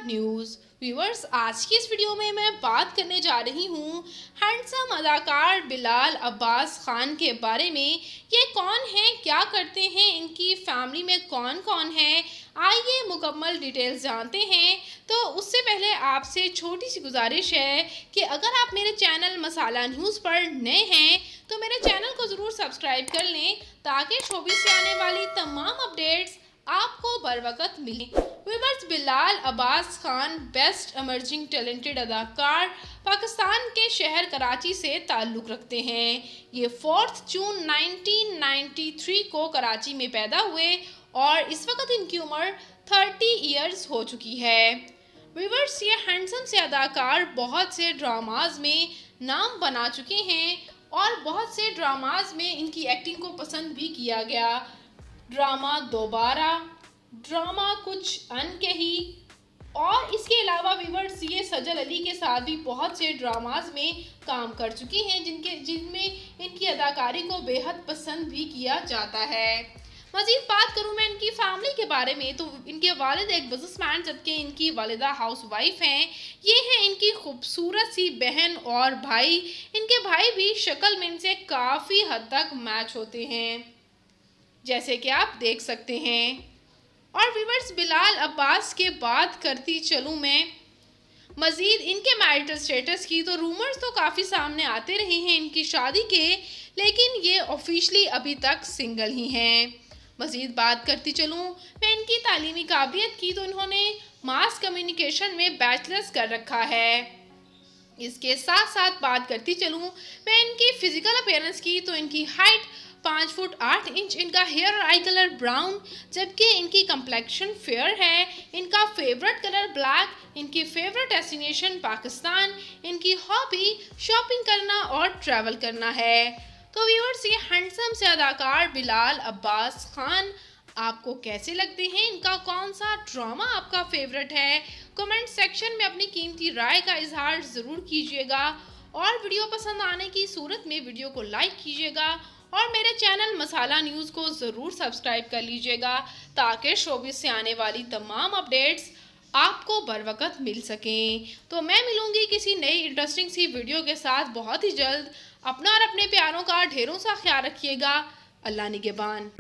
News viewers, आज की इस वीडियो में मैं बात करने जा रही हूँ हैंडसम अदाकार बिलाल अब्बास खान के बारे में। ये कौन हैं, क्या करते हैं, इनकी फैमिली में कौन कौन है, आइए मुकम्मल डिटेल्स जानते हैं। तो उससे पहले आपसे छोटी सी गुजारिश है कि अगर आप मेरे चैनल मसाला न्यूज़ पर नए हैं तो मेरे चैनल को ज़रूर सब्सक्राइब कर लें ताकि शोबिस से आने वाली तमाम अपडेट्स आपको बर वक्त मिले। Viewers, Bilal Abbas Khan best emerging talented अदाकार पाकिस्तान के शहर कराची से ताल्लुक़ रखते हैं। ये 4 जून 1993 को कराची में पैदा हुए और इस वक्त इनकी उम्र 30 ईयर्स हो चुकी है। व्यूअर्स, ये हैंडसम से अदाकार बहुत से ड्रामाज में नाम बना चुके हैं और बहुत से ड्रामाज में इनकी एक्टिंग को पसंद भी किया गया। ड्रामा दोबारा, ड्रामा कुछ अनकही और इसके अलावा व्यूअर्स ये सजल अली के साथ भी बहुत से ड्रामाज में काम कर चुकी हैं जिनमें इनकी अदाकारी को बेहद पसंद भी किया जाता है। मज़ीद बात करूं मैं इनकी फैमिली के बारे में तो इनके वालिद एक बिजनेसमैन जबकि इनकी वालिदा हाउस वाइफ हैं। ये हैं इनकी खूबसूरत सी बहन और भाई। इनके भाई भी शक्ल में इनसे काफ़ी हद तक मैच होते हैं जैसे कि आप देख सकते हैं। और व्यूअर्स, बिलाल अब्बास के बात करती चलूँ मैं मज़ीद इनके मैरिटल स्टेटस की तो रूमर्स तो काफ़ी सामने आते रहे हैं इनकी शादी के, लेकिन ये ऑफिशियली अभी तक सिंगल ही हैं। मज़ीद बात करती चलूँ मैं इनकी तालीमी काबिलियत की तो इन्होंने मास कम्युनिकेशन में बैचलर्स कर रखा है। इसके साथ साथ बात करती चलूँ मैं इनकी फ़िज़िकल अपीयरेंस की तो इनकी हाइट 5 फुट 8 इंच, इनका हेयर और आई कलर ब्राउन जबकि इनकी कंप्लेक्शन फेयर है। इनका फेवरेट कलर ब्लैक, इनकी फेवरेट डेस्टिनेशन पाकिस्तान, इनकी हॉबी शॉपिंग करना और ट्रैवल करना है। तो व्यूअर्स, ये हैंडसम से अदाकार बिलाल अब्बास खान आपको कैसे लगते हैं, इनका कौन सा ड्रामा आपका फेवरेट है, कमेंट सेक्शन में अपनी कीमती राय का इजहार ज़रूर कीजिएगा और वीडियो पसंद आने की सूरत में वीडियो को लाइक कीजिएगा और मेरे चैनल मसाला न्यूज़ को ज़रूर सब्सक्राइब कर लीजिएगा ताकि शोबिस से आने वाली तमाम अपडेट्स आपको बर वक्त मिल सकें। तो मैं मिलूँगी किसी नई इंटरेस्टिंग सी वीडियो के साथ बहुत ही जल्द। अपना और अपने प्यारों का ढेरों सा ख्याल रखिएगा। अल्लाह निगहबान।